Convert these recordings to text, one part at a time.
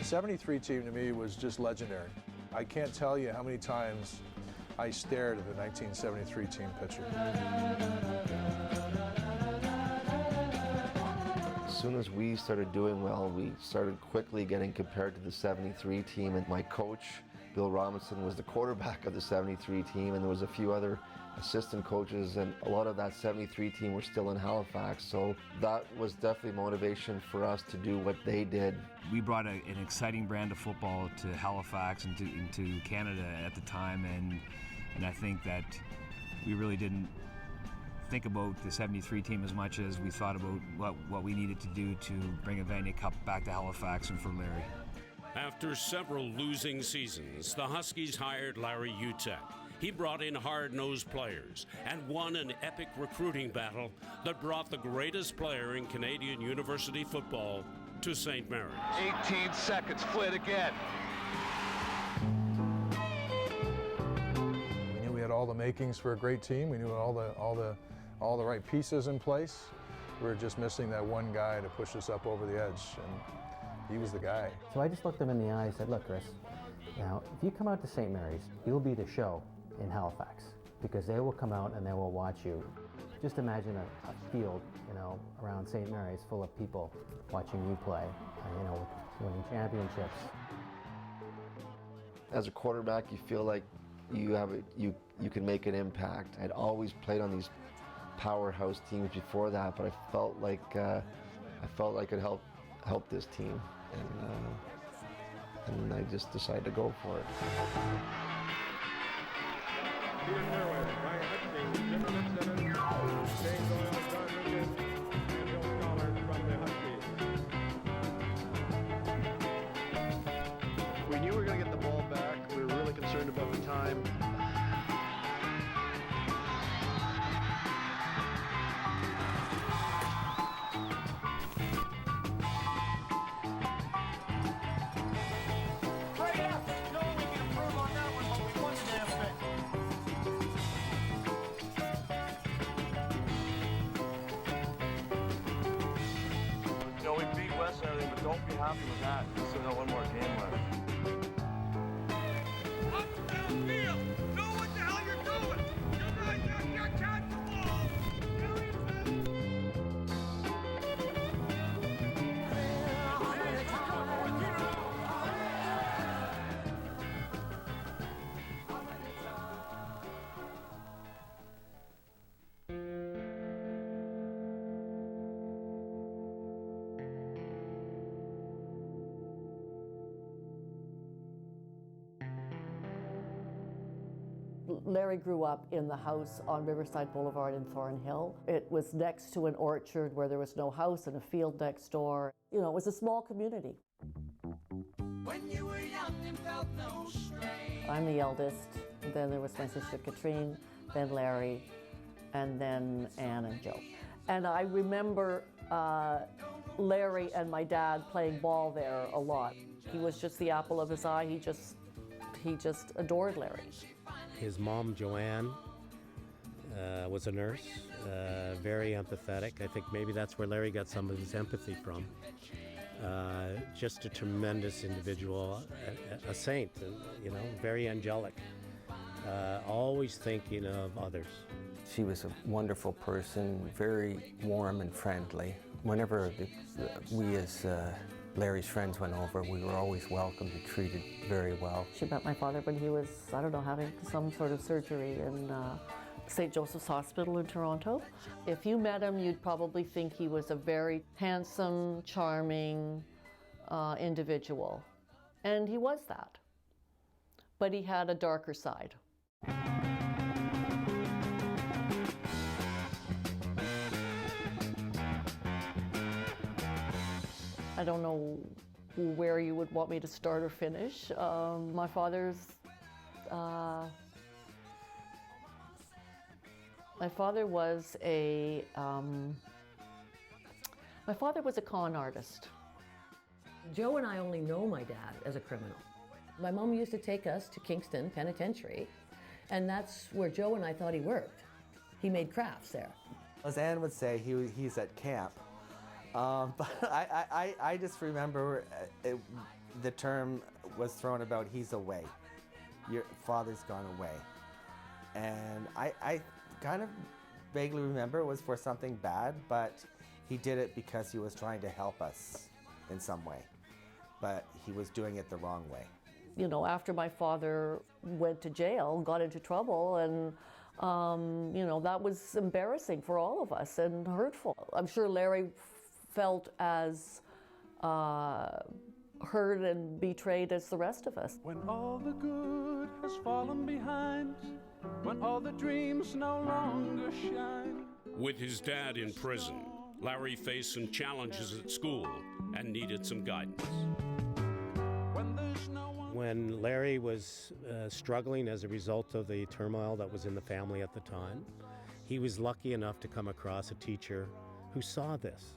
73 team to me was just legendary. I can't tell you how many times I stared at the 1973 team picture. As soon as we started doing well, we started quickly getting compared to the 73 team, and my coach, Bill Robinson, was the quarterback of the 73 team, and there was a few other assistant coaches, and a lot of that 73 team were still in Halifax, so that was definitely motivation for us to do what they did. We brought an exciting brand of football to Halifax and to Canada at the time, and I think that we really didn't think about the 73 team as much as we thought about what we needed to do to bring a Vanier Cup back to Halifax and for Larry. After several losing seasons, the Huskies hired Larry Uteck. He brought in hard-nosed players and won an epic recruiting battle that brought the greatest player in Canadian university football to St. Mary's. 18 seconds, Flynn again. We knew we had all the makings for a great team. We knew all the right pieces in place. We were just missing that one guy to push us up over the edge, and he was the guy. So I just looked him in the eye and said, look, Chris, now if you come out to St. Mary's, you'll be the show in Halifax, because they will come out and they will watch you. Just imagine a field, around St. Mary's full of people watching you play, winning championships. As a quarterback, you feel like you can make an impact. I'd always played on these powerhouse teams before that, but I felt like I could help this team, and I just decided to go for it. We knew we were going to get the ball back. We were really concerned about the time. Don't be happy with that. We still got one more game left. Up downfield! Know what the hell you're doing! You're right there, you're catching the ball! Larry grew up in the house on Riverside Boulevard in Thornhill. It was next to an orchard where there was no house and a field next door. It was a small community. When you were young and felt no strain. I'm the eldest, and then there was my sister Katrine, then Larry, and then Ann and Joe. And I remember Larry and my dad playing ball there a lot. He was just the apple of his eye. He just adored Larry. His mom, Joanne, was a nurse, very empathetic. I think maybe that's where Larry got some of his empathy from. Just a tremendous individual, a saint, very angelic, always thinking of others. She was a wonderful person, very warm and friendly. Whenever we as Larry's friends went over, we were always welcomed and treated very well. She met my father when he was, having some sort of surgery in St. Joseph's Hospital in Toronto. If you met him, you'd probably think he was a very handsome, charming individual. And he was that. But he had a darker side. I don't know where you would want me to start or finish. My father was a con artist. Joe and I only know my dad as a criminal. My mom used to take us to Kingston Penitentiary, and that's where Joe and I thought he worked. He made crafts there. As Ann would say, he's at camp. But I just remember the term was thrown about, he's away. Your father's gone away. And I kind of vaguely remember it was for something bad, but he did it because he was trying to help us in some way. But he was doing it the wrong way. You know, after my father went to jail, got into trouble, and you know, that was embarrassing for all of us and hurtful. I'm sure Larry felt as hurt and betrayed as the rest of us. When all the good has fallen behind, when all the dreams no longer shine. With his dad in prison, Larry faced some challenges at school and needed some guidance. When Larry was struggling as a result of the turmoil that was in the family at the time, he was lucky enough to come across a teacher who saw this.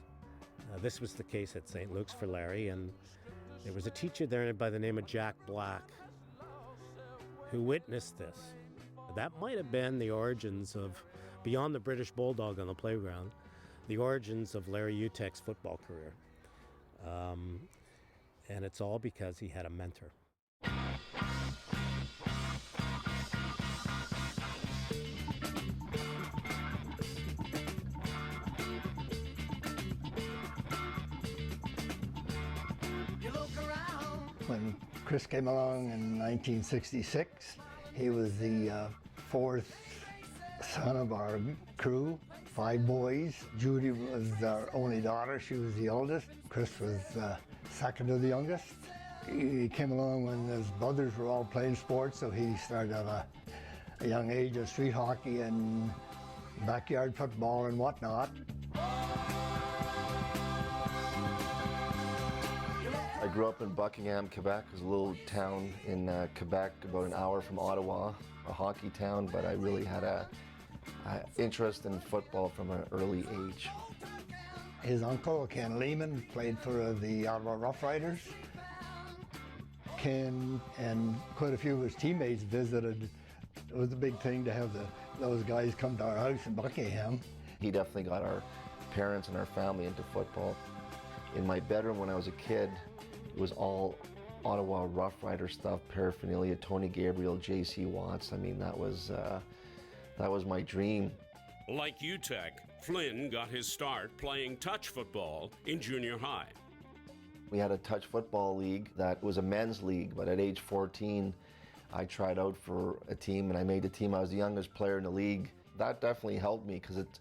This was the case at St. Luke's for Larry, and there was a teacher there by the name of Jack Black who witnessed this. That might have been the origins of, beyond the British Bulldog on the playground, the origins of Larry Uteck's football career. And it's all because he had a mentor. When Chris came along in 1966, he was the fourth son of our crew, 5 boys. Judy was our only daughter. She was the oldest. Chris was second to the youngest. He came along when his brothers were all playing sports, so he started at a young age of street hockey and backyard football and whatnot. I grew up in Buckingham, Quebec. It was a little town in Quebec, about an hour from Ottawa, a hockey town, but I really had a interest in football from an early age. His uncle, Ken Lehman, played for the Ottawa Rough Riders. Ken and quite a few of his teammates visited. It was a big thing to have those guys come to our house in Buckingham. He definitely got our parents and our family into football. In my bedroom when I was a kid, it was all Ottawa Rough Rider stuff, paraphernalia, Tony Gabriel, J.C. Watts. I mean, that was my dream. Like Uteck, Flynn got his start playing touch football in junior high. We had a touch football league that was a men's league, but at age 14, I tried out for a team and I made the team. I was the youngest player in the league. That definitely helped me because it's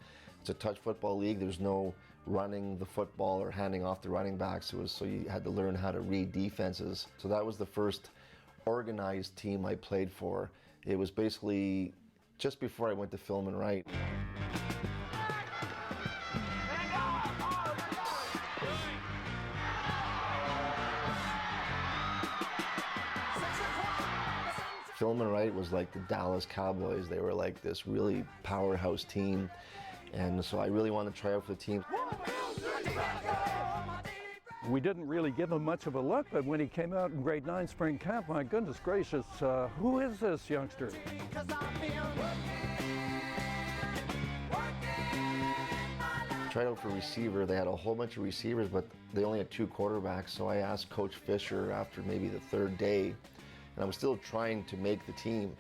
a touch football league. There's no running the football or handing off the running backs. So you had to learn how to read defenses. So that was the first organized team I played for. It was basically just before I went to Film and Write. Film and Write was like the Dallas Cowboys. They were like this really powerhouse team. And so I really wanted to try out for the team. We didn't really give him much of a look, but when he came out in grade 9 spring camp, my goodness gracious, who is this youngster? Tried out for receiver. They had a whole bunch of receivers, but they only had 2 quarterbacks. So I asked Coach Fisher after maybe the 3rd day, and I was still trying to make the team.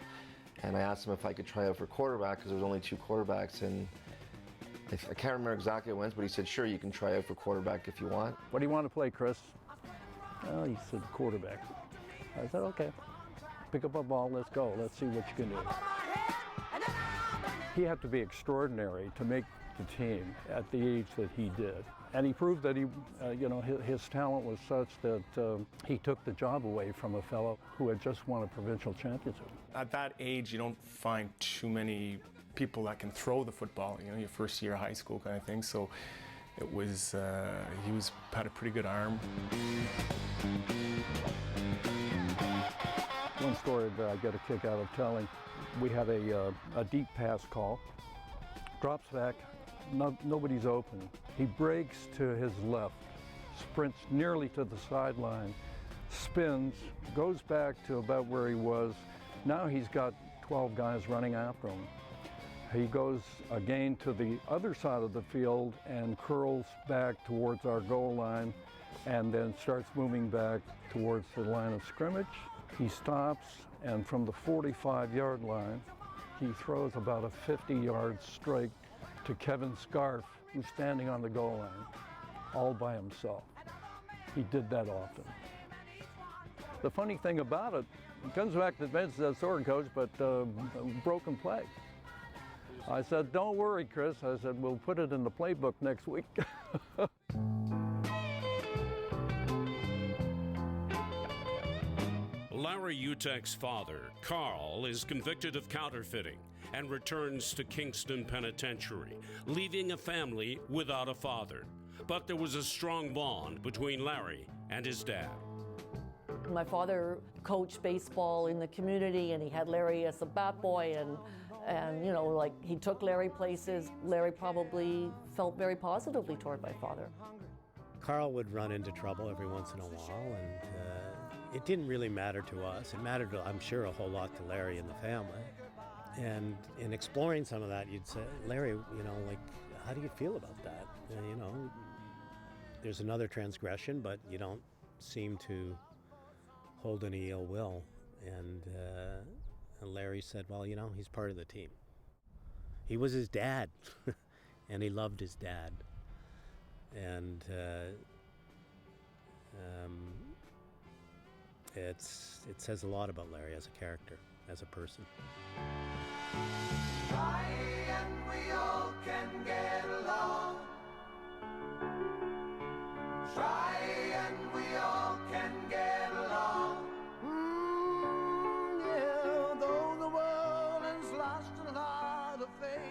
And I asked him if I could try out for quarterback because there was only 2 quarterbacks. And I can't remember exactly when, but he said, sure, you can try out for quarterback if you want. What do you want to play, Chris? Oh, he said quarterback. I said, okay, pick up a ball, let's go. Let's see what you can do. He had to be extraordinary to make the team at the age that he did. And he proved that his talent was such that he took the job away from a fellow who had just won a provincial championship. At that age, you don't find too many people that can throw the football, your first year of high school kind of thing. So it was, he had a pretty good arm. One story that I get a kick out of telling, we had a deep pass call, drops back, nobody's open. He breaks to his left, sprints nearly to the sideline, spins, goes back to about where he was. Now he's got 12 guys running after him. He goes again to the other side of the field and curls back towards our goal line and then starts moving back towards the line of scrimmage. He stops, and from the 45-yard line, he throws about a 50-yard strike to Kevin Scarf, who's standing on the goal line, all by himself. He did that often. The funny thing about it comes back to Vince as sword coach, but broken play. I said, don't worry, Chris. I said, we'll put it in the playbook next week. Larry Uteck's father, Carl, is convicted of counterfeiting and returns to Kingston Penitentiary, leaving a family without a father. But there was a strong bond between Larry and his dad. My father coached baseball in the community, and he had Larry as a bat boy, and you know, like, he took Larry places. Larry probably felt very positively toward my father. Carl would run into trouble every once in a while, and it didn't really matter to us. It mattered, I'm sure, a whole lot to Larry and the family. And in exploring some of that, you'd say, Larry, you know, like, how do you feel about that? You know, there's another transgression, but you don't seem to hold any ill will. And Larry said, well, you know, he's part of the team. He was his dad, and he loved his dad. And it says a lot about Larry as a character, as a person. Try and we all can get along. Try and we all can get along. Yeah, though the world has lost a lot of faith.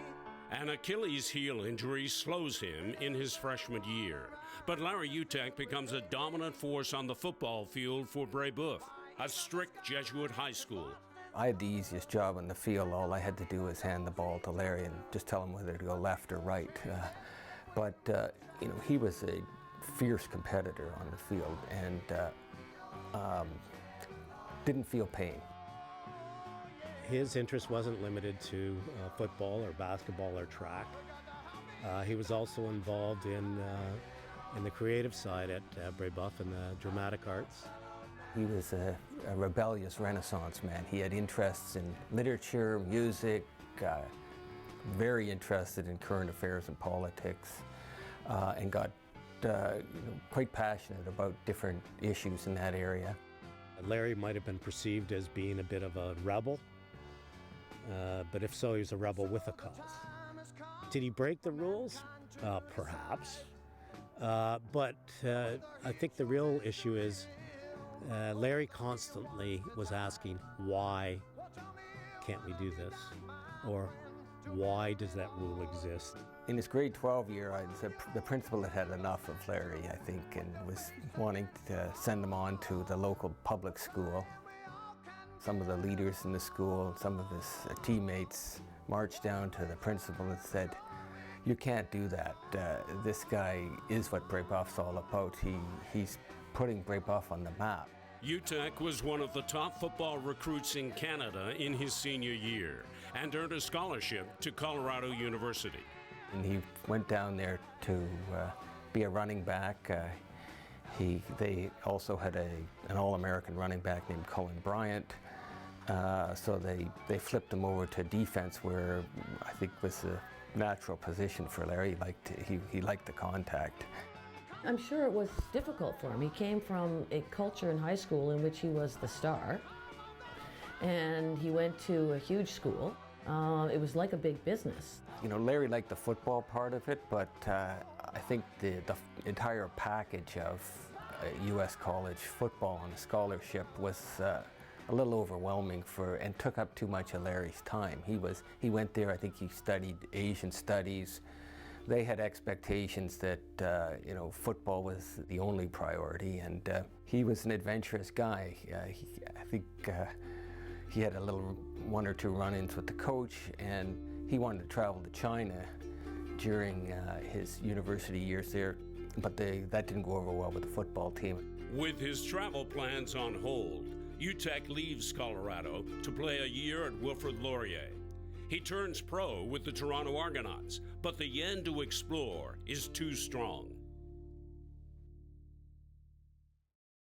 An Achilles heel injury slows him in his freshman year. But Larry Uteck becomes a dominant force on the football field for Brebeuf, a strict Jesuit high school. I had the easiest job on the field. All I had to do was hand the ball to Larry and just tell him whether to go left or right. But you know, he was a fierce competitor on the field and didn't feel pain. His interest wasn't limited to football or basketball or track. He was also involved in the creative side at Brebeuf in the dramatic arts. He was a rebellious Renaissance man. He had interests in literature, music, very interested in current affairs and politics, and got quite passionate about different issues in that area. Larry might have been perceived as being a bit of a rebel, but if so, he was a rebel with a cause. Did he break the rules? Perhaps. But I think the real issue is Larry constantly was asking, why can't we do this? Or why does that rule exist? In his grade 12 year, the principal had enough of Larry, I think, and was wanting to send him on to the local public school. Some of the leaders in the school, some of his teammates marched down to the principal and said, you can't do that. This guy is what Brebeuf's all about. He's putting Brebeuf on the map. Uteck was one of the top football recruits in Canada in his senior year and earned a scholarship to Colorado University. And he went down there to be a running back. They also had an All-American running back named Cullen Bryant. So they flipped him over to defense, where I think was a natural position for Larry. He liked the contact. I'm sure it was difficult for him. He came from a culture in high school in which he was the star, and he went to a huge school. It was like a big business. You know, Larry liked the football part of it, but I think the entire package of U.S. college football and a scholarship was a little overwhelming and took up too much of Larry's time. He went there, I think he studied Asian studies. They had expectations that you know, football was the only priority, and he was an adventurous guy. I think he had one or two run-ins with the coach, and he wanted to travel to China during his university years there, but that didn't go over well with the football team. With his travel plans on hold, Uteck leaves Colorado to play a year at Wilfrid Laurier. He turns pro with the Toronto Argonauts, but the yen to explore is too strong.